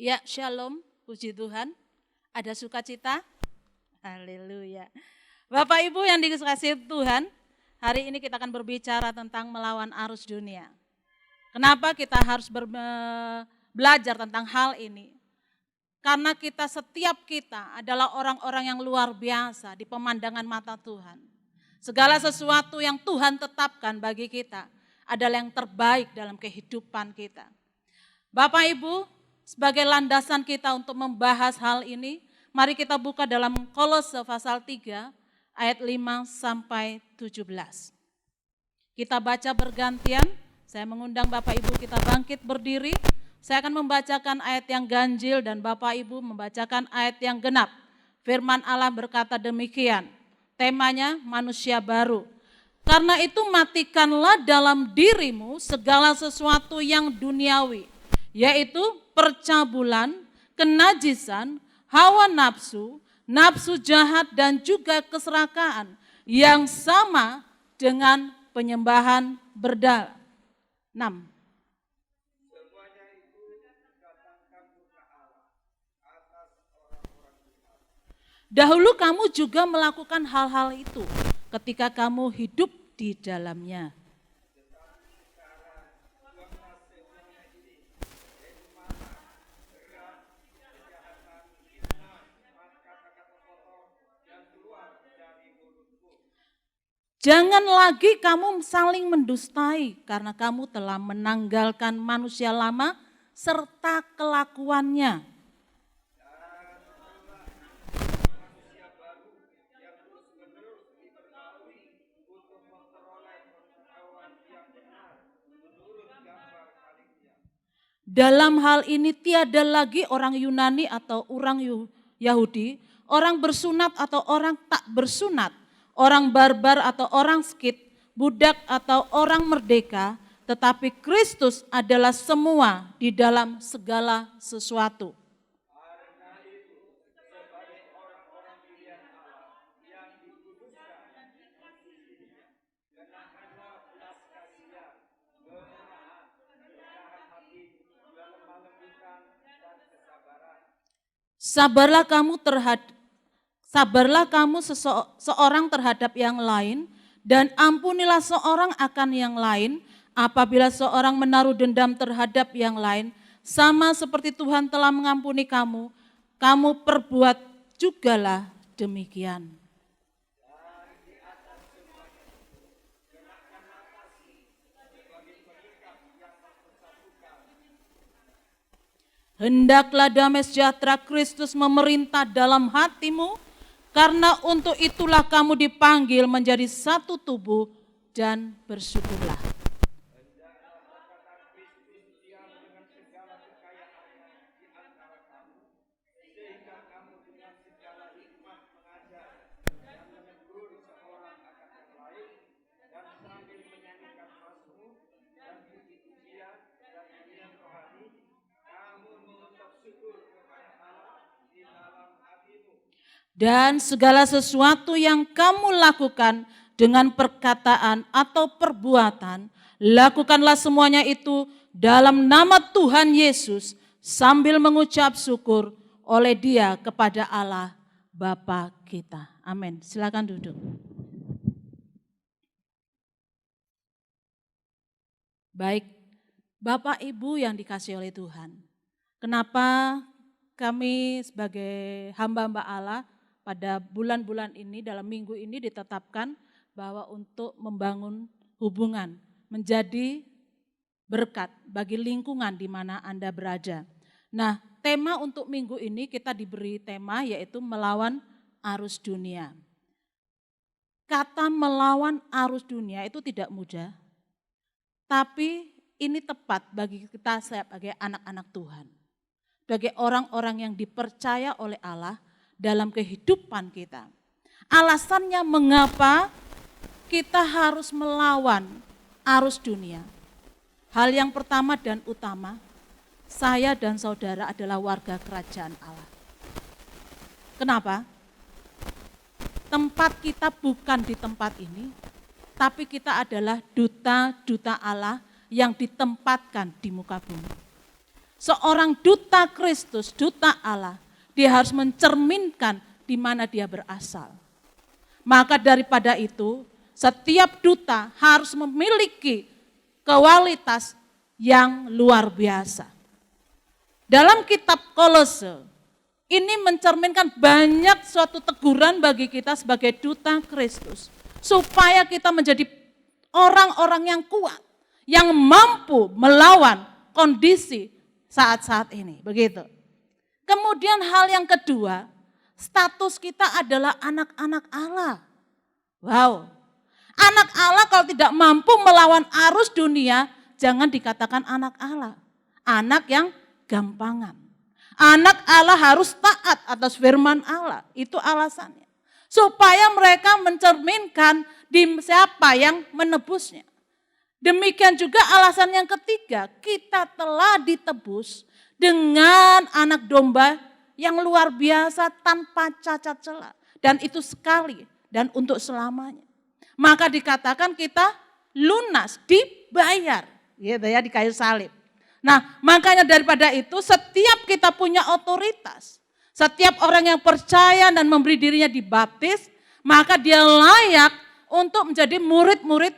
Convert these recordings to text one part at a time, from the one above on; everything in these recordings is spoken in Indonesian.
Ya, shalom, puji Tuhan. Ada sukacita? Haleluya. Bapak Ibu yang dikasihi Tuhan, hari ini kita akan berbicara tentang melawan arus dunia. Kenapa kita harus belajar tentang hal ini? Karena setiap kita adalah orang-orang yang luar biasa di pemandangan mata Tuhan. Segala sesuatu yang Tuhan tetapkan bagi kita adalah yang terbaik dalam kehidupan kita. Bapak Ibu, sebagai landasan kita untuk membahas hal ini, mari kita buka dalam Kolose pasal 3 ayat 5 sampai 17. Kita baca bergantian, saya mengundang Bapak Ibu kita bangkit berdiri. Saya akan membacakan ayat yang ganjil dan Bapak Ibu membacakan ayat yang genap. Firman Allah berkata demikian, temanya manusia baru. Karena itu matikanlah dalam dirimu segala sesuatu yang duniawi, yaitu percabulan, kenajisan, hawa nafsu, nafsu jahat dan juga keserakahan yang sama dengan penyembahan berhala. 6. Dahulu kamu juga melakukan hal-hal itu ketika kamu hidup di dalamnya. Jangan lagi kamu saling mendustai karena kamu telah menanggalkan manusia lama serta kelakuannya. Dalam hal ini tiada lagi orang Yunani atau orang Yahudi, orang bersunat atau orang tak bersunat, orang barbar atau orang skit, budak atau orang merdeka, tetapi Kristus adalah semua di dalam segala sesuatu. Sabarlah kamu seorang terhadap yang lain dan ampunilah seorang akan yang lain apabila seorang menaruh dendam terhadap yang lain, sama seperti Tuhan telah mengampuni kamu, kamu perbuat jugalah demikian. Hendaklah damai sejahtera Kristus memerintah dalam hatimu, karena untuk itulah kamu dipanggil menjadi satu tubuh dan bersyukurlah. Dan segala sesuatu yang kamu lakukan dengan perkataan atau perbuatan, lakukanlah semuanya itu dalam nama Tuhan Yesus sambil mengucap syukur oleh Dia kepada Allah Bapa kita. Amin. Silakan duduk. Baik, Bapak Ibu yang dikasihi oleh Tuhan. Kenapa kami sebagai hamba-hamba Allah pada bulan-bulan ini, dalam minggu ini ditetapkan bahwa untuk membangun hubungan menjadi berkat bagi lingkungan di mana Anda berada. Nah, tema untuk minggu ini kita diberi tema yaitu melawan arus dunia. Kata melawan arus dunia itu tidak mudah, tapi ini tepat bagi kita sebagai anak-anak Tuhan. Sebagai orang-orang yang dipercaya oleh Allah dalam kehidupan kita. Alasannya mengapa kita harus melawan arus dunia. Hal yang pertama dan utama, saya dan saudara adalah warga kerajaan Allah. Kenapa? Tempat kita bukan di tempat ini, tapi kita adalah duta-duta Allah yang ditempatkan di muka bumi. seorang duta Kristus, duta Allah, dia harus mencerminkan di mana dia berasal. Maka daripada itu, setiap duta harus memiliki kualitas yang luar biasa. Dalam kitab Kolose, ini mencerminkan banyak suatu teguran bagi kita sebagai duta Kristus. Supaya kita menjadi orang-orang yang kuat, yang mampu melawan kondisi saat-saat ini. Begitu. Kemudian hal yang kedua, status kita adalah anak-anak Allah. Wow. Anak Allah kalau tidak mampu melawan arus dunia, jangan dikatakan anak Allah. Anak yang gampangan. Anak Allah harus taat atas firman Allah. Itu alasannya. Supaya mereka mencerminkan di siapa yang menebusnya. Demikian juga alasan yang ketiga, kita telah ditebus dengan anak domba yang luar biasa tanpa cacat celah. Dan itu sekali dan untuk selamanya. Maka dikatakan kita lunas, dibayar gitu ya, di kayu salib. Nah, makanya daripada itu setiap kita punya otoritas. Setiap orang yang percaya dan memberi dirinya dibaptis, maka dia layak untuk menjadi murid-murid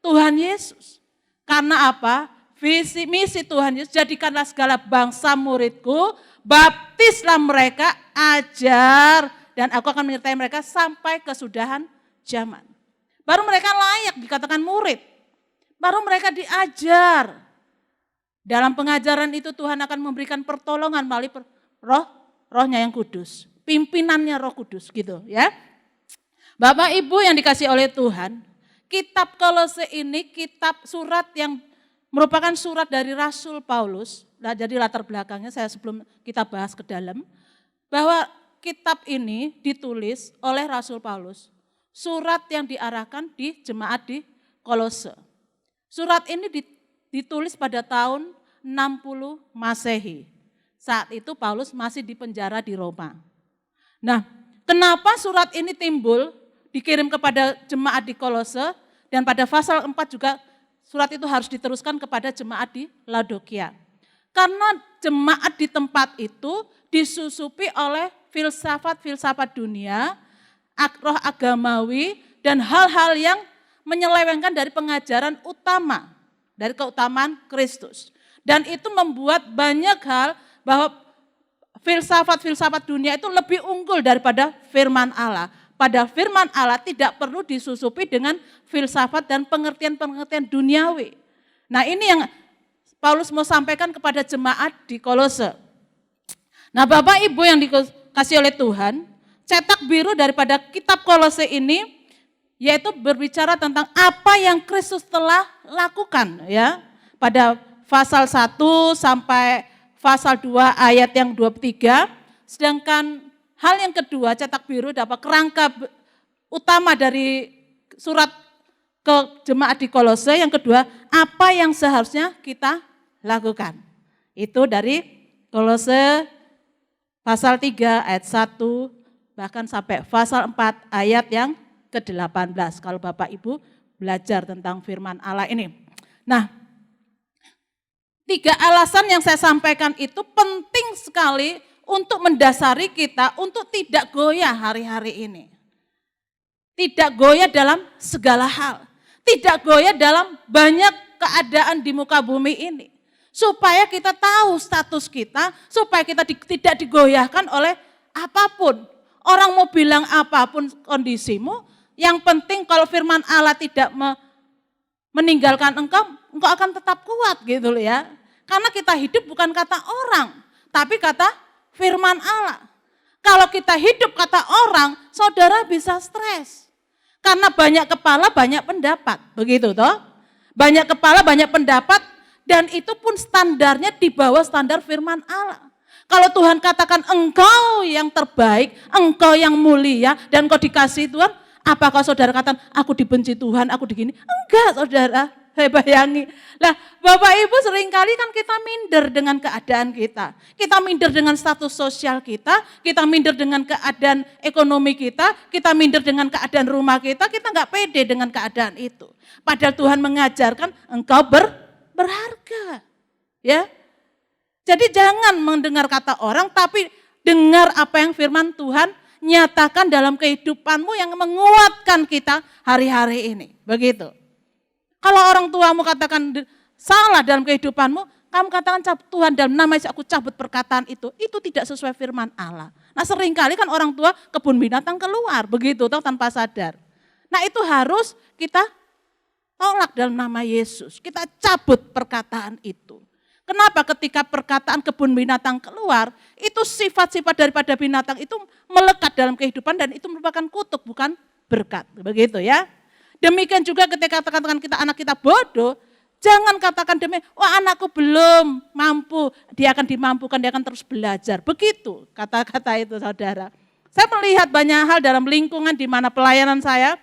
Tuhan Yesus. Karena apa? Visi misi Tuhan Yesus, jadikanlah segala bangsa muridku, baptislah mereka, ajar, dan aku akan menyertai mereka sampai kesudahan zaman. Baru mereka layak dikatakan murid. Baru mereka diajar. Dalam pengajaran itu Tuhan akan memberikan pertolongan melalui rohnya yang kudus. Pimpinannya Roh Kudus gitu ya. Bapak Ibu yang dikasih oleh Tuhan, kitab Kolose ini kitab surat yang merupakan surat dari Rasul Paulus. Nah, jadi latar belakangnya saya sebelum kita bahas ke dalam, bahwa kitab ini ditulis oleh Rasul Paulus. Surat yang diarahkan di jemaat di Kolose. Surat ini ditulis pada tahun 60 Masehi. Saat itu Paulus masih di penjara di Roma. Nah, kenapa surat ini timbul, dikirim kepada jemaat di Kolose, dan pada pasal 4 juga surat itu harus diteruskan kepada jemaat di Laodikia. Karena jemaat di tempat itu disusupi oleh filsafat-filsafat dunia, roh agamawi, dan hal-hal yang menyelewengkan dari pengajaran utama, dari keutamaan Kristus. Dan itu membuat banyak hal bahwa filsafat-filsafat dunia itu lebih unggul daripada firman Allah. Pada firman Allah tidak perlu disusupi dengan filsafat dan pengertian-pengertian duniawi. Nah, ini yang Paulus mau sampaikan kepada jemaat di Kolose. Nah, Bapak Ibu yang dikasih oleh Tuhan, cetak biru daripada kitab Kolose ini yaitu berbicara tentang apa yang Kristus telah lakukan ya. Pada pasal 1 sampai pasal 2 ayat yang 23, sedangkan hal yang kedua cetak biru dapat kerangka utama dari surat ke jemaat di Kolose, yang kedua apa yang seharusnya kita lakukan. Itu dari Kolose pasal 3 ayat 1 bahkan sampai pasal 4 ayat yang ke-18 kalau Bapak Ibu belajar tentang firman Allah ini. Nah, 3 alasan yang saya sampaikan itu penting sekali untuk mendasari kita untuk tidak goyah hari-hari ini. Tidak goyah dalam segala hal. Tidak goyah dalam banyak keadaan di muka bumi ini. Supaya kita tahu status kita, supaya kita tidak digoyahkan oleh apapun. Orang mau bilang apapun kondisimu, yang penting kalau firman Allah tidak meninggalkan engkau akan tetap kuat gitu loh ya. Karena kita hidup bukan kata orang, tapi kata firman Allah. Kalau kita hidup kata orang, saudara bisa stres. Karena banyak kepala, banyak pendapat. Begitu toh? Banyak kepala, banyak pendapat, dan itu pun standarnya di bawah standar firman Allah. Kalau Tuhan katakan engkau yang terbaik, engkau yang mulia, dan kau dikasih Tuhan, apakah saudara katakan aku dibenci Tuhan, aku begini? Enggak saudara. Saya bayangi. Lah, Bapak Ibu seringkali kan kita minder dengan keadaan kita. Kita minder dengan status sosial kita minder dengan keadaan ekonomi kita minder dengan keadaan rumah kita nggak pede dengan keadaan itu. Padahal Tuhan mengajarkan engkau berharga. Ya. Jadi jangan mendengar kata orang, tapi dengar apa yang firman Tuhan nyatakan dalam kehidupanmu yang menguatkan kita hari-hari ini. Begitu. Kalau orang tuamu katakan salah dalam kehidupanmu, kamu katakan Tuhan dalam nama Yesus aku cabut perkataan itu tidak sesuai firman Allah. Nah seringkali kan orang tua kebun binatang keluar, begitu tanpa sadar. Nah itu harus kita tolak dalam nama Yesus, kita cabut perkataan itu. Kenapa ketika perkataan kebun binatang keluar, itu sifat-sifat daripada binatang itu melekat dalam kehidupan dan itu merupakan kutuk bukan berkat. Begitu ya. Demikian juga ketika katakan kita anak kita bodoh, jangan katakan demikian, wah anakku belum mampu, dia akan dimampukan, dia akan terus belajar. Begitu kata-kata itu saudara. Saya melihat banyak hal dalam lingkungan di mana pelayanan saya,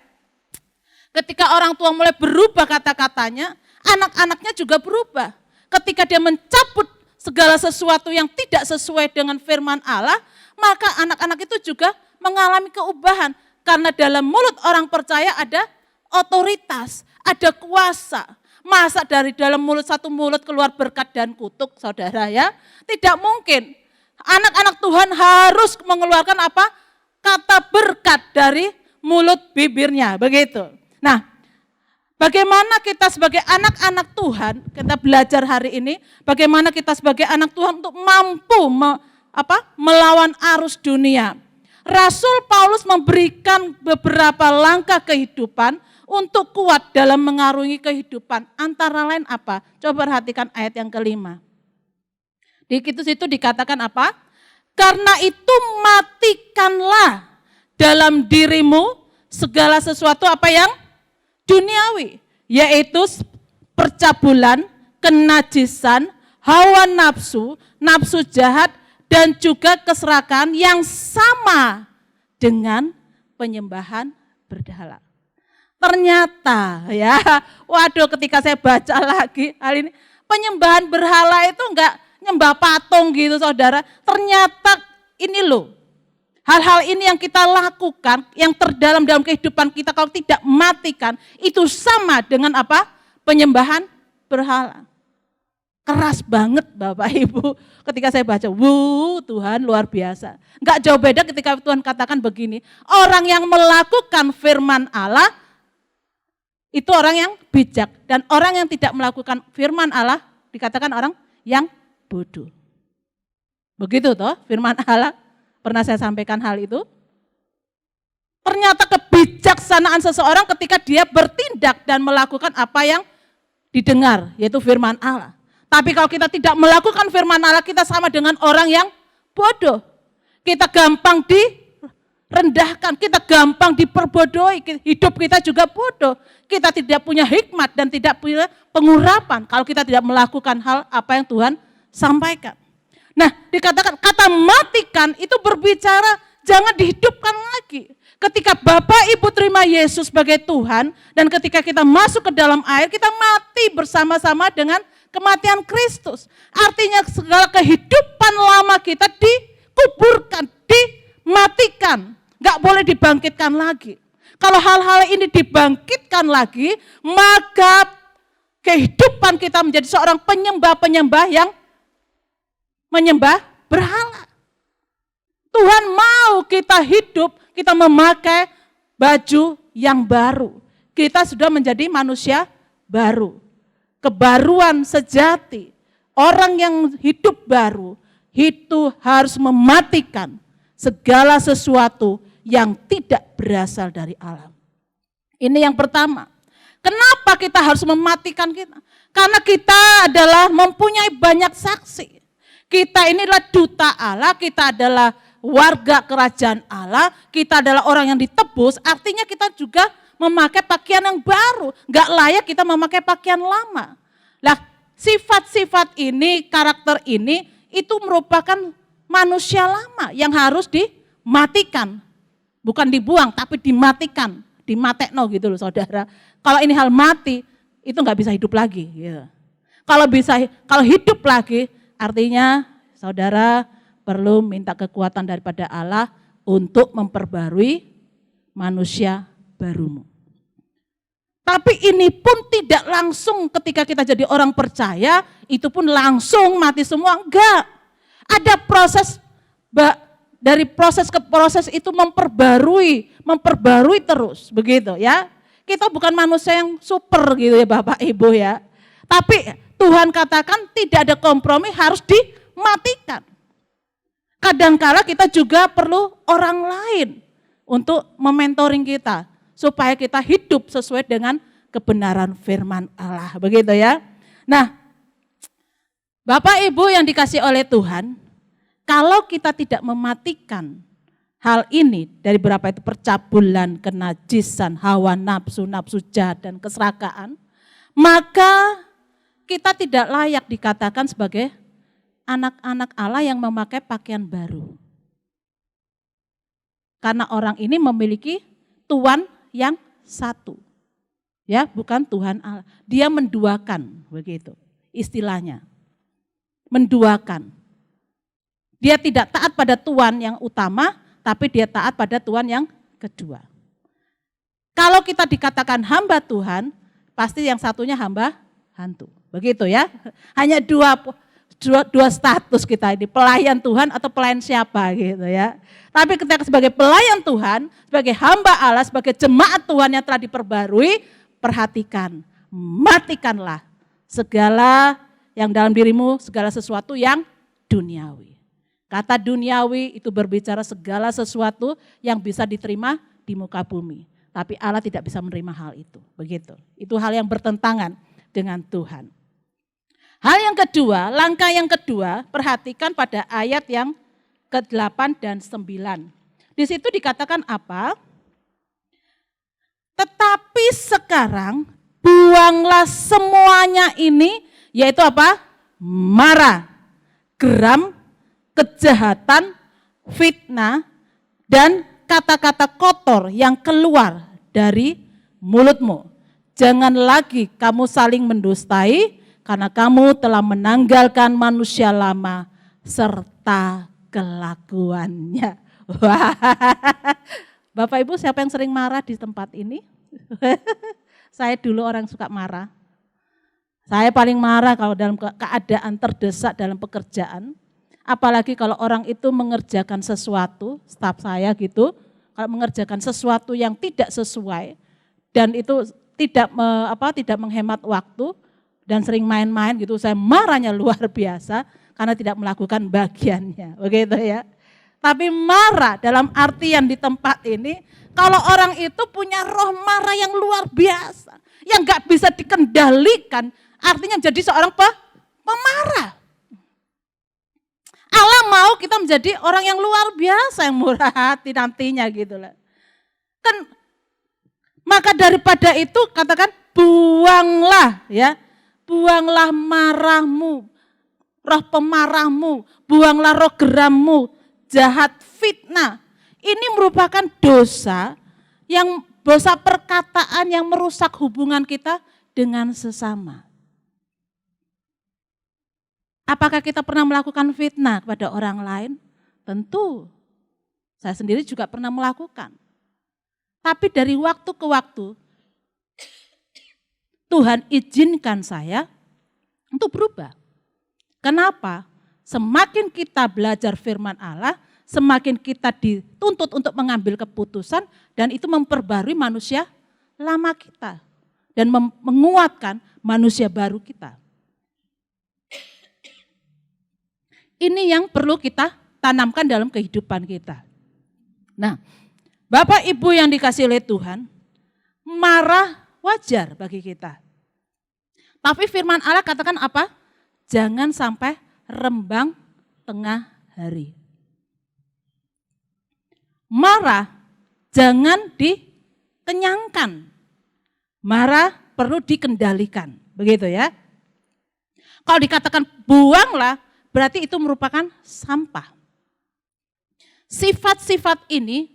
ketika orang tua mulai berubah kata-katanya, anak-anaknya juga berubah. Ketika dia mencabut segala sesuatu yang tidak sesuai dengan firman Allah, maka anak-anak itu juga mengalami keubahan. Karena dalam mulut orang percaya ada otoritas, ada kuasa. Masa dari dalam mulut satu mulut keluar berkat dan kutuk, saudara ya? Tidak mungkin. Anak-anak Tuhan harus mengeluarkan apa? Kata berkat dari mulut bibirnya, begitu. Nah, bagaimana kita sebagai anak-anak Tuhan, kita belajar hari ini, bagaimana kita sebagai anak Tuhan untuk mampu melawan arus dunia. Rasul Paulus memberikan beberapa langkah kehidupan untuk kuat dalam mengarungi kehidupan. Antara lain apa? Coba perhatikan ayat yang kelima. Di situ dikatakan apa? Karena itu matikanlah dalam dirimu segala sesuatu apa yang duniawi, yaitu percabulan, kenajisan, hawa nafsu, nafsu jahat, dan juga keserakahan yang sama dengan penyembahan berhala. Ternyata ya, waduh ketika saya baca lagi hal ini, penyembahan berhala itu enggak nyembah patung gitu saudara. Ternyata ini loh, hal-hal ini yang kita lakukan, yang terdalam dalam kehidupan kita kalau tidak matikan, itu sama dengan apa? Penyembahan berhala. Keras banget Bapak Ibu ketika saya baca, Tuhan luar biasa. Enggak jauh beda ketika Tuhan katakan begini, orang yang melakukan firman Allah, itu orang yang bijak. Dan orang yang tidak melakukan firman Allah, dikatakan orang yang bodoh. Begitu toh firman Allah. Pernah saya sampaikan hal itu. Ternyata kebijaksanaan seseorang ketika dia bertindak dan melakukan apa yang didengar, yaitu firman Allah. Tapi kalau kita tidak melakukan firman Allah, kita sama dengan orang yang bodoh. Kita gampang direndahkan, kita gampang diperbodohi, hidup kita juga bodoh. Kita tidak punya hikmat dan tidak punya pengurapan kalau kita tidak melakukan hal apa yang Tuhan sampaikan. Nah, dikatakan kata matikan itu berbicara jangan dihidupkan lagi. Ketika Bapak Ibu terima Yesus sebagai Tuhan dan ketika kita masuk ke dalam air, kita mati bersama-sama dengan kematian Kristus. Artinya segala kehidupan lama kita dikuburkan, dimatikan. Gak boleh dibangkitkan lagi. Kalau hal-hal ini dibangkitkan lagi, maka kehidupan kita menjadi seorang penyembah-penyembah yang menyembah berhala. Tuhan mau kita hidup, kita memakai baju yang baru. Kita sudah menjadi manusia baru. Kebaruan sejati. Orang yang hidup baru itu harus mematikan segala sesuatu yang tidak berasal dari alam. Ini yang pertama. Kenapa kita harus mematikan kita? Karena kita adalah mempunyai banyak saksi. Kita inilah duta Allah, kita adalah warga kerajaan Allah, kita adalah orang yang ditebus, artinya kita juga memakai pakaian yang baru. Gak layak kita memakai pakaian lama. Lah, sifat-sifat ini, karakter ini, itu merupakan manusia lama yang harus dimatikan. Bukan dibuang, tapi dimatikan. Dimatekno gitu loh saudara. Kalau ini hal mati, itu gak bisa hidup lagi. Ya. Kalau hidup lagi, artinya saudara perlu minta kekuatan daripada Allah untuk memperbarui manusia barumu. Tapi ini pun tidak langsung ketika kita jadi orang percaya, itu pun langsung mati semua, enggak. Ada proses, dari proses ke proses itu memperbarui terus, begitu ya. Kita bukan manusia yang super gitu ya Bapak Ibu ya. Tapi Tuhan katakan tidak ada kompromi, harus dimatikan. Kadangkala kita juga perlu orang lain untuk mementoring kita, supaya kita hidup sesuai dengan kebenaran firman Allah, begitu ya. Nah, Bapak Ibu yang dikasih oleh Tuhan, kalau kita tidak mematikan hal ini dari berapa itu percabulan, kenajisan, hawa nafsu, nafsu jahat dan keserakaan, maka kita tidak layak dikatakan sebagai anak-anak Allah yang memakai pakaian baru. Karena orang ini memiliki Tuhan yang satu. Ya, bukan Tuhan Allah. Dia menduakan, begitu istilahnya. Menduakan. Dia tidak taat pada Tuhan yang utama, tapi dia taat pada Tuhan yang kedua. Kalau kita dikatakan hamba Tuhan, pasti yang satunya hamba hantu. Begitu ya. Hanya dua status kita ini, pelayan Tuhan atau pelayan siapa gitu ya. Tapi ketika sebagai pelayan Tuhan, sebagai hamba Allah, sebagai jemaat Tuhan yang telah diperbarui, perhatikan, matikanlah segala yang dalam dirimu, segala sesuatu yang duniawi. Kata duniawi itu berbicara segala sesuatu yang bisa diterima di muka bumi. Tapi Allah tidak bisa menerima hal itu, begitu. Itu hal yang bertentangan dengan Tuhan. Hal yang kedua, langkah yang kedua, perhatikan pada ayat yang ke-8 dan 9. Di situ dikatakan apa? Tetapi sekarang buanglah semuanya ini, yaitu apa? Marah, geram, kejahatan, fitnah, dan kata-kata kotor yang keluar dari mulutmu. Jangan lagi kamu saling mendustai, karena kamu telah menanggalkan manusia lama serta kelakuannya. Wah. Bapak Ibu, siapa yang sering marah di tempat ini? Saya dulu orang suka marah. Saya paling marah kalau dalam keadaan terdesak dalam pekerjaan. Apalagi kalau orang itu mengerjakan sesuatu, staf saya gitu, kalau mengerjakan sesuatu yang tidak sesuai dan itu tidak menghemat waktu, dan sering main-main gitu, saya marahnya luar biasa karena tidak melakukan bagiannya, begitu ya. Tapi marah dalam artian di tempat ini, kalau orang itu punya roh marah yang luar biasa, yang gak bisa dikendalikan, artinya jadi seorang pemarah. Allah mau kita menjadi orang yang luar biasa, yang murah hati nantinya gitu lah. Kan, maka daripada itu katakan buanglah ya. Buanglah marahmu, roh pemarahmu, buanglah roh gerammu, jahat, fitnah. Ini merupakan dosa perkataan yang merusak hubungan kita dengan sesama. Apakah kita pernah melakukan fitnah kepada orang lain? Tentu, saya sendiri juga pernah melakukan. Tapi dari waktu ke waktu, Tuhan izinkan saya untuk berubah. Kenapa? Semakin kita belajar firman Allah, semakin kita dituntut untuk mengambil keputusan dan itu memperbarui manusia lama kita dan menguatkan manusia baru kita. Ini yang perlu kita tanamkan dalam kehidupan kita. Nah, Bapak Ibu yang dikasihi oleh Tuhan, marah wajar bagi kita. Tapi firman Allah katakan apa? Jangan sampai rembang tengah hari. Marah jangan dikenyangkan. Marah perlu dikendalikan. Begitu ya. Kalau dikatakan buanglah, berarti itu merupakan sampah. Sifat-sifat ini,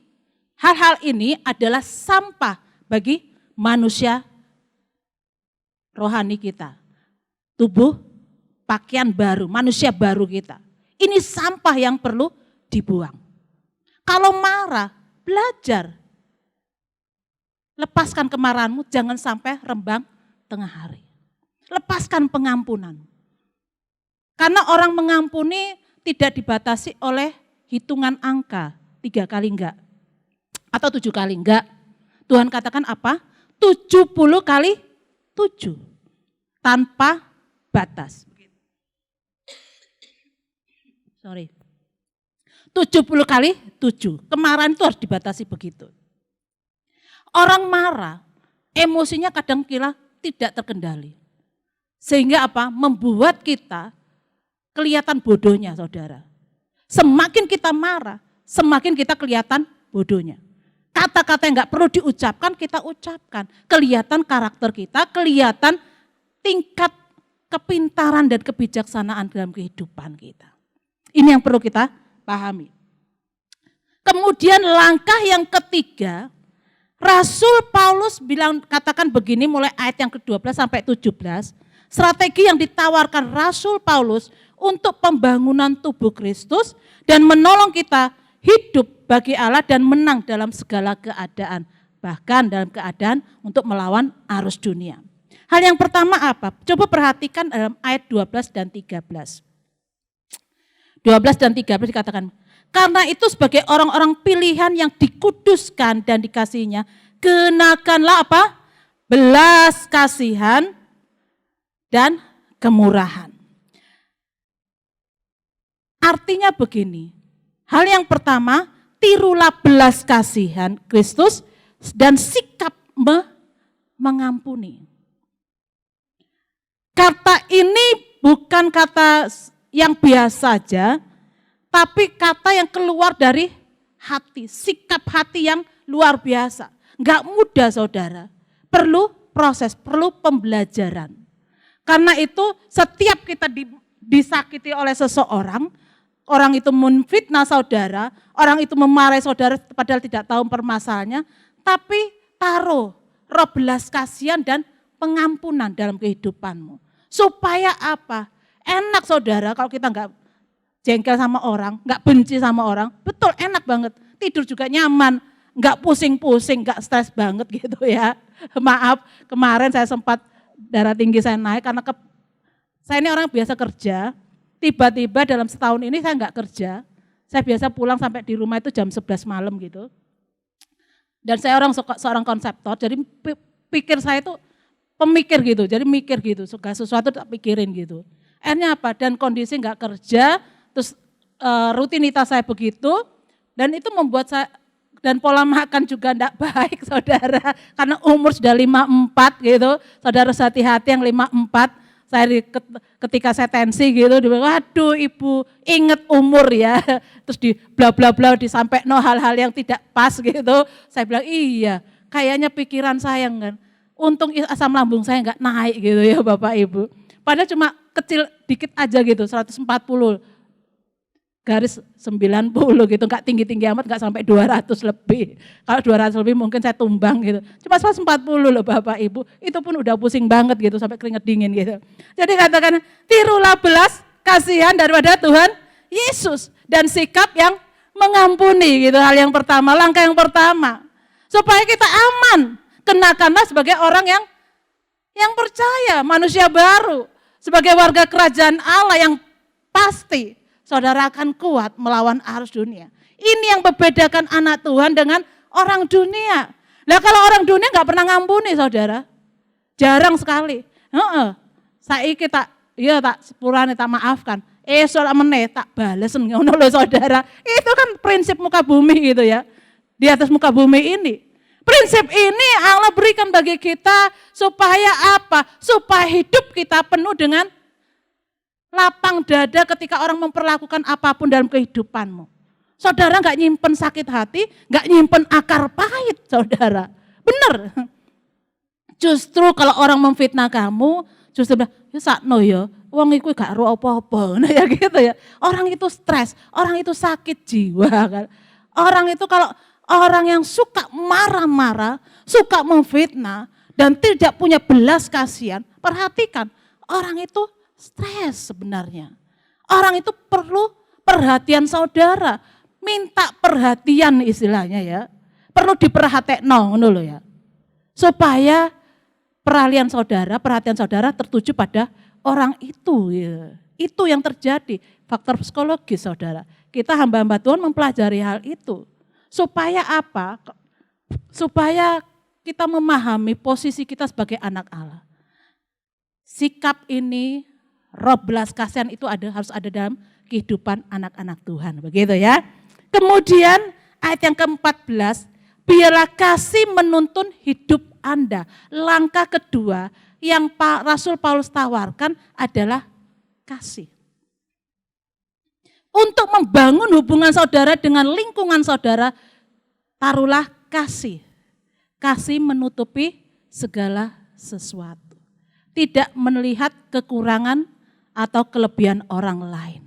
hal-hal ini adalah sampah bagi manusia rohani kita. Tubuh, pakaian baru, manusia baru kita. Ini sampah yang perlu dibuang. Kalau marah, belajar. lepaskan kemarahanmu, jangan sampai rembang tengah hari. Lepaskan pengampunan. Karena orang mengampuni tidak dibatasi oleh hitungan angka, 3 kali enggak, atau 7 kali enggak. Tuhan katakan apa? 70 kali 7, tanpa batas. 70 kali 7, kemarahan itu harus dibatasi begitu. Orang marah, emosinya kadang kala tidak terkendali. Sehingga apa? Membuat kita kelihatan bodohnya, saudara. Semakin kita marah, semakin kita kelihatan bodohnya. Kata-kata yang enggak perlu diucapkan, kita ucapkan. Kelihatan karakter kita, kelihatan tingkat kepintaran dan kebijaksanaan dalam kehidupan kita. Ini yang perlu kita pahami. Kemudian langkah yang ketiga, Rasul Paulus katakan begini mulai ayat yang ke-12 sampai 17. Strategi yang ditawarkan Rasul Paulus untuk pembangunan tubuh Kristus dan menolong kita hidup bagi Allah dan menang dalam segala keadaan. Bahkan dalam keadaan untuk melawan arus dunia. Hal yang pertama apa? Coba perhatikan dalam ayat 12 dan 13. 12 dan 13 dikatakan, karena itu sebagai orang-orang pilihan yang dikuduskan dan dikasihinya, kenakanlah apa? Belas kasihan dan kemurahan. Artinya begini, hal yang pertama, tirulah belas kasihan Kristus dan sikap mengampuni. Kata ini bukan kata yang biasa saja, tapi kata yang keluar dari hati, sikap hati yang luar biasa. Enggak mudah saudara, perlu proses, perlu pembelajaran. Karena itu setiap kita disakiti oleh seseorang, orang itu menfitnah saudara, orang itu memarahi saudara padahal tidak tahu permasalahannya, tapi taruh roh belas kasihan dan pengampunan dalam kehidupanmu. Supaya apa? Enak saudara kalau kita enggak jengkel sama orang, enggak benci sama orang, betul enak banget. Tidur juga nyaman, enggak pusing-pusing, enggak stres banget gitu ya. Maaf, kemarin saya sempat darah tinggi saya naik karena saya ini orang biasa kerja, tiba-tiba dalam setahun ini saya enggak kerja. Saya biasa pulang sampai di rumah itu jam 11 malam gitu. Dan saya seorang konseptor, jadi pikir saya itu pemikir gitu, jadi mikir gitu, segala sesuatu tak pikirin gitu. Akhirnya apa? Dan kondisi enggak kerja, terus rutinitas saya begitu, dan itu membuat saya, dan pola makan juga enggak baik saudara, karena umur sudah 54 gitu, saudara hati-hati yang 54, saya ketika saya tensi gitu, waduh ibu inget umur ya, terus di bla bla bla disampaikan hal-hal yang tidak pas gitu, saya bilang iya, kayaknya pikiran saya kan, untung asam lambung saya enggak naik gitu ya Bapak Ibu. Padahal cuma kecil dikit aja gitu, 140 garis 90 gitu, enggak tinggi-tinggi amat, enggak sampai 200 lebih. Kalau 200 lebih mungkin saya tumbang gitu. Cuma 140 loh Bapak Ibu, itu pun udah pusing banget gitu, sampai keringet dingin gitu. Jadi katakan, tirulah belas kasihan daripada Tuhan Yesus. Dan sikap yang mengampuni gitu, hal yang pertama, langkah yang pertama. Supaya kita aman. Kenakanlah sebagai orang yang percaya, manusia baru, sebagai warga kerajaan Allah yang pasti saudara akan kuat melawan arus dunia. Ini yang membedakan anak Tuhan dengan orang dunia. Lah kalau orang dunia nggak pernah ngampuni saudara, jarang sekali. Saiki tak sepurane tak maafkan. Soal meneh tak balesen ngono lho saudara. Itu kan prinsip muka bumi gitu ya. Di atas muka bumi ini. Prinsip ini Allah berikan bagi kita supaya apa? Supaya hidup kita penuh dengan lapang dada ketika orang memperlakukan apapun dalam kehidupanmu. Saudara enggak nyimpen sakit hati, enggak nyimpen akar pahit, saudara. Benar. Justru kalau orang memfitnah kamu, justru bilang, ya sakno ya, wong iku gak ro apa-apa. Nah ya gitu ya. Orang itu stres, orang itu sakit jiwa kan. Orang itu kalau orang yang suka marah-marah, suka memfitnah, dan tidak punya belas kasihan, perhatikan, orang itu stres sebenarnya. Orang itu perlu perhatian saudara, minta perhatian istilahnya ya, perlu diperhatekno ngono lho ya. supaya perhatian saudara tertuju pada orang itu. Ya. Itu yang terjadi, faktor psikologis saudara. Kita hamba-hamba Tuhan mempelajari hal itu. Supaya apa? Supaya kita memahami posisi kita sebagai anak Allah. Sikap ini, roh belas kasihan itu harus ada dalam kehidupan anak-anak Tuhan. Begitu ya. Kemudian ayat yang ke-14, biarlah kasih menuntun hidup Anda. Langkah kedua yang Rasul Paulus tawarkan adalah kasih. Untuk membangun hubungan saudara dengan lingkungan saudara, taruhlah kasih. Kasih menutupi segala sesuatu. Tidak melihat kekurangan atau kelebihan orang lain.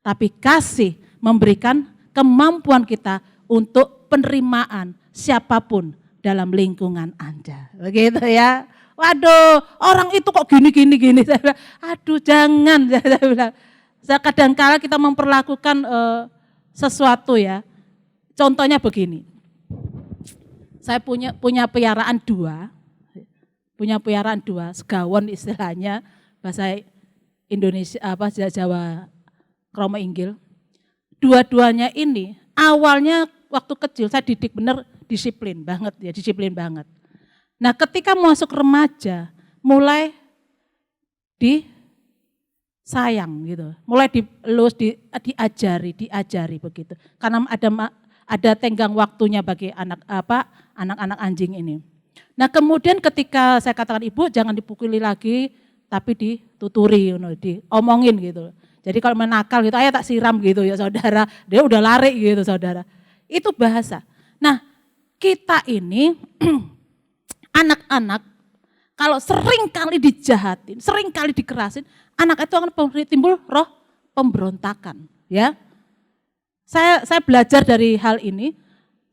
Tapi kasih memberikan kemampuan kita untuk penerimaan siapapun dalam lingkungan Anda. Begitu ya. Waduh, orang itu kok gini. Saya bilang, aduh jangan. Saya bilang, kadang-kala kita memperlakukan sesuatu ya. Contohnya begini. Saya punya piaraan dua, segawon istilahnya, bahasa Indonesia Jawa Kromo Inggil. Dua-duanya ini awalnya waktu kecil saya didik benar disiplin banget. Nah, ketika masuk remaja mulai disayang gitu. Mulai diajari begitu. Karena ada tenggang waktunya bagi anak-anak anjing ini. Nah, kemudian ketika saya katakan ibu jangan dipukuli lagi, tapi dituturi, diomongin gitu. Jadi kalau menakal gitu, ayo tak siram gitu ya saudara, dia udah lari gitu saudara. Itu bahasa. Nah, kita ini anak-anak kalau sering kali dijahatin, sering kali dikerasin, anak itu akan timbul roh pemberontakan. Ya, saya belajar dari hal ini.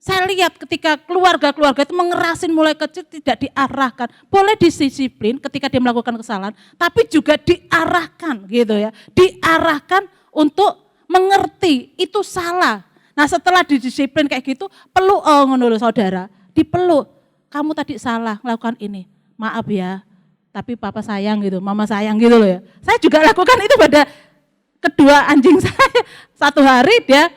Saya lihat ketika keluarga-keluarga itu mengerasin mulai kecil tidak diarahkan. Boleh disiplin ketika dia melakukan kesalahan, tapi juga diarahkan gitu ya. Diarahkan untuk mengerti itu salah. Nah, setelah didisiplin kayak gitu, peluk saudara, dipeluk. Kamu tadi salah melakukan ini. Maaf ya, tapi papa sayang gitu, mama sayang gitu loh ya. Saya juga lakukan itu pada kedua anjing saya. Satu hari dia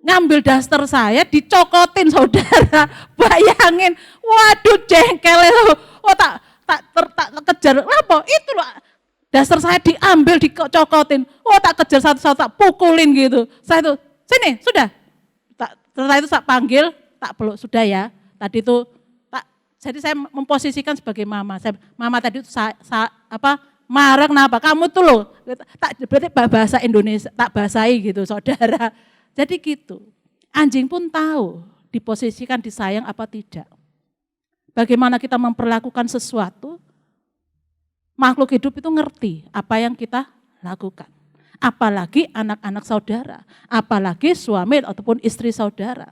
ngambil daster saya, dicokotin saudara, bayangin, waduh jengkel itu, tak kejar, apa itu loh, daster saya diambil, dicokotin, tak kejar satu-satu, tak pukulin gitu, saya itu, sini, sudah, setelah itu saya panggil, tak peluk, sudah ya, tadi itu, jadi saya memposisikan sebagai mama, mama tadi itu marah kenapa, kamu tuh loh, berarti bahasa Indonesia, tak bahasai gitu saudara. Jadi gitu, anjing pun tahu diposisikan disayang apa tidak. Bagaimana kita memperlakukan sesuatu, makhluk hidup itu ngerti apa yang kita lakukan. Apalagi anak-anak saudara, apalagi suami ataupun istri saudara.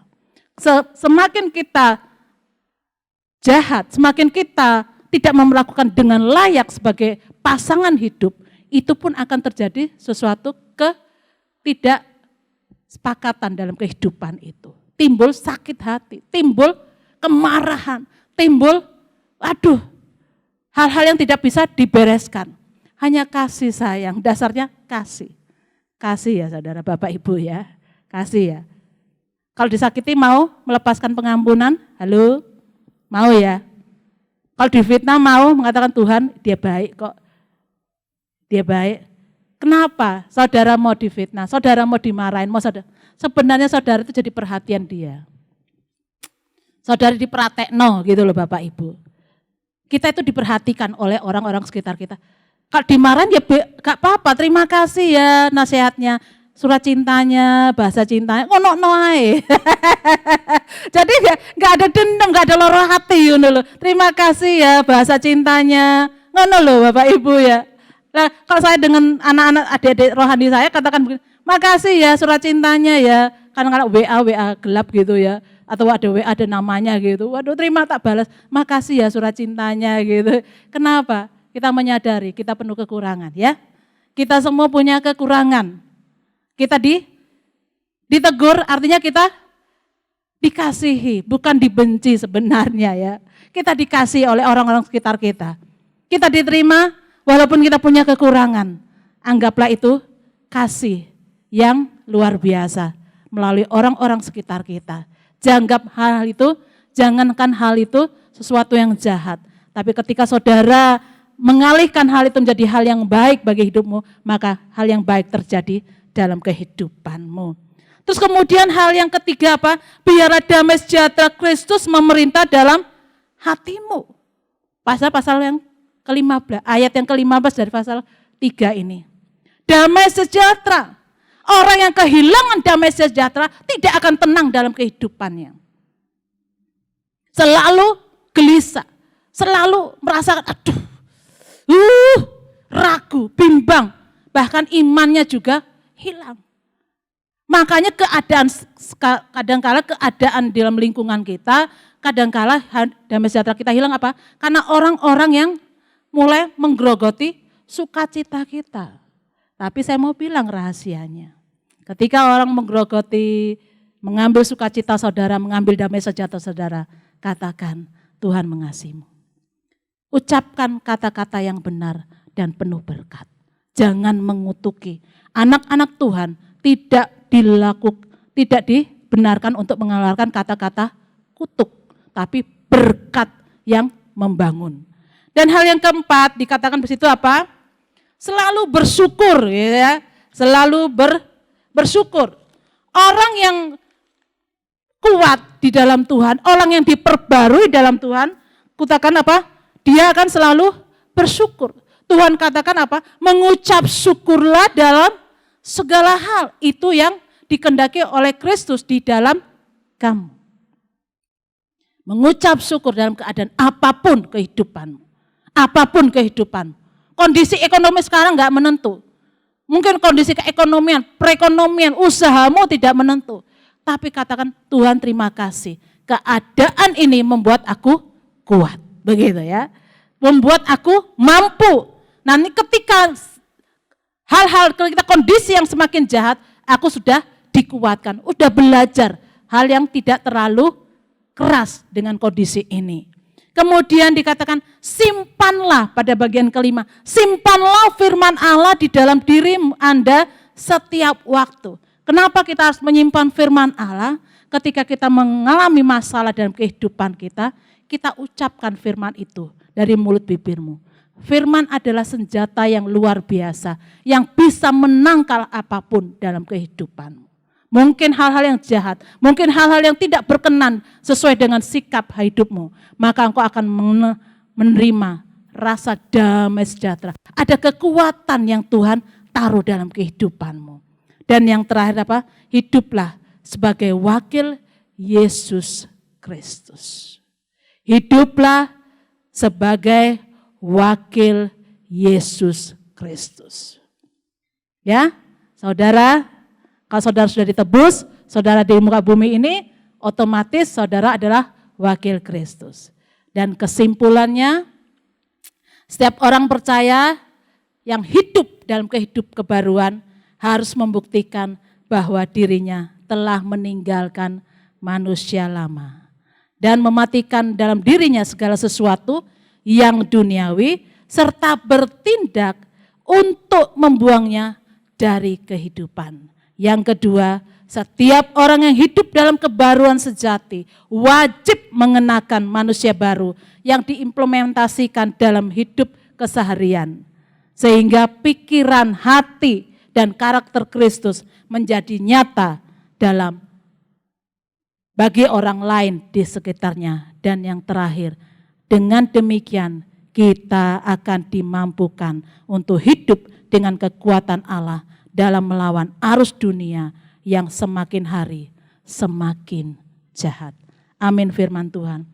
Semakin kita jahat, semakin kita tidak memperlakukan dengan layak sebagai pasangan hidup, itu pun akan terjadi sesuatu tidak sepakatan dalam kehidupan itu. Timbul sakit hati, timbul kemarahan, timbul hal-hal yang tidak bisa dibereskan. Hanya kasih sayang, dasarnya kasih. Kasih ya saudara, Bapak Ibu ya, kasih ya. Kalau disakiti mau melepaskan pengampunan, halo, mau ya. Kalau difitnah mau mengatakan Tuhan dia baik kok, dia baik. Kenapa saudara mau difitnah, saudara mau dimarahin, sebenarnya saudara itu jadi perhatian dia. Saudara dipratekno gitu loh Bapak Ibu. Kita itu diperhatikan oleh orang-orang sekitar kita. Kalau dimarahin ya gak apa-apa, terima kasih ya nasihatnya, surat cintanya, bahasa cintanya, ngono ae. Jadi gak ada dendam, gak ada loro hati loh. Terima kasih ya bahasa cintanya, ngono loh Bapak Ibu ya. Nah, kalau saya dengan anak-anak adik-adik rohani saya katakan begini, makasih ya surat cintanya ya, kadang-kadang WA gelap gitu ya, atau ada WA ada namanya gitu, waduh terima tak balas, makasih ya surat cintanya gitu. Kenapa? Kita menyadari kita penuh kekurangan ya, kita semua punya kekurangan, kita ditegur artinya kita dikasihi, bukan dibenci sebenarnya ya. Kita dikasih oleh orang-orang sekitar kita. Kita diterima walaupun kita punya kekurangan. Anggaplah itu kasih yang luar biasa melalui orang-orang sekitar kita. Jangankan hal itu sesuatu yang jahat. Tapi ketika saudara mengalihkan hal itu menjadi hal yang baik bagi hidupmu, maka hal yang baik terjadi dalam kehidupanmu. Terus kemudian hal yang ketiga apa? Biarlah damai sejahtera Kristus memerintah dalam hatimu. Pasal yang ke-15, ayat yang ke-15 dari pasal 3 ini. Damai sejahtera. Orang yang kehilangan damai sejahtera tidak akan tenang dalam kehidupannya. Selalu gelisah, selalu merasakan ragu, bimbang, bahkan imannya juga hilang. Makanya kadangkala keadaan dalam lingkungan kita, kadangkala damai sejahtera kita hilang apa? Karena orang-orang yang mulai menggerogoti sukacita kita. Tapi saya mau bilang rahasianya. Ketika orang menggerogoti, mengambil sukacita saudara, mengambil damai sejahtera saudara, katakan Tuhan mengasihimu. Ucapkan kata-kata yang benar dan penuh berkat. Jangan mengutuki. Anak-anak Tuhan tidak dibenarkan untuk mengeluarkan kata-kata kutuk, tapi berkat yang membangun. Dan hal yang keempat dikatakan di situ apa? Selalu bersyukur, ya. Selalu bersyukur. Orang yang kuat di dalam Tuhan, orang yang diperbarui dalam Tuhan, katakan apa? Dia akan selalu bersyukur. Tuhan katakan apa? Mengucap syukurlah dalam segala hal. Itu yang dikehendaki oleh Kristus di dalam kamu. Mengucap syukur dalam keadaan apapun kehidupanmu. Apapun kehidupan. Kondisi ekonomi sekarang enggak menentu. Mungkin kondisi keekonomian, perekonomian, usahamu tidak menentu. Tapi katakan Tuhan terima kasih. Keadaan ini membuat aku kuat. Begitu ya. Membuat aku mampu. Nanti ketika ketika kondisi yang semakin jahat, aku sudah dikuatkan. Sudah belajar hal yang tidak terlalu keras dengan kondisi ini. Kemudian dikatakan simpanlah pada bagian kelima. Simpanlah firman Allah di dalam diri Anda setiap waktu. Kenapa kita harus menyimpan firman Allah? Ketika kita mengalami masalah dalam kehidupan kita, kita ucapkan firman itu dari mulut bibirmu. Firman adalah senjata yang luar biasa, yang bisa menangkal apapun dalam kehidupanmu. Mungkin hal-hal yang jahat, mungkin hal-hal yang tidak berkenan sesuai dengan sikap hidupmu, maka engkau akan menerima rasa damai sejahtera. Ada kekuatan yang Tuhan taruh dalam kehidupanmu. Dan yang terakhir apa? Hiduplah sebagai wakil Yesus Kristus. Hiduplah sebagai wakil Yesus Kristus. Ya, saudara, kalau saudara sudah ditebus, saudara di muka bumi ini, otomatis saudara adalah wakil Kristus. Dan kesimpulannya, setiap orang percaya yang hidup dalam kehidupan kebaruan harus membuktikan bahwa dirinya telah meninggalkan manusia lama dan mematikan dalam dirinya segala sesuatu yang duniawi serta bertindak untuk membuangnya dari kehidupan. Yang kedua, setiap orang yang hidup dalam kebaruan sejati wajib mengenakan manusia baru yang diimplementasikan dalam hidup keseharian. Sehingga pikiran, hati, dan karakter Kristus menjadi nyata dalam bagi orang lain di sekitarnya. Dan yang terakhir, dengan demikian kita akan dimampukan untuk hidup dengan kekuatan Allah dalam melawan arus dunia yang semakin hari semakin jahat. Amin firman Tuhan.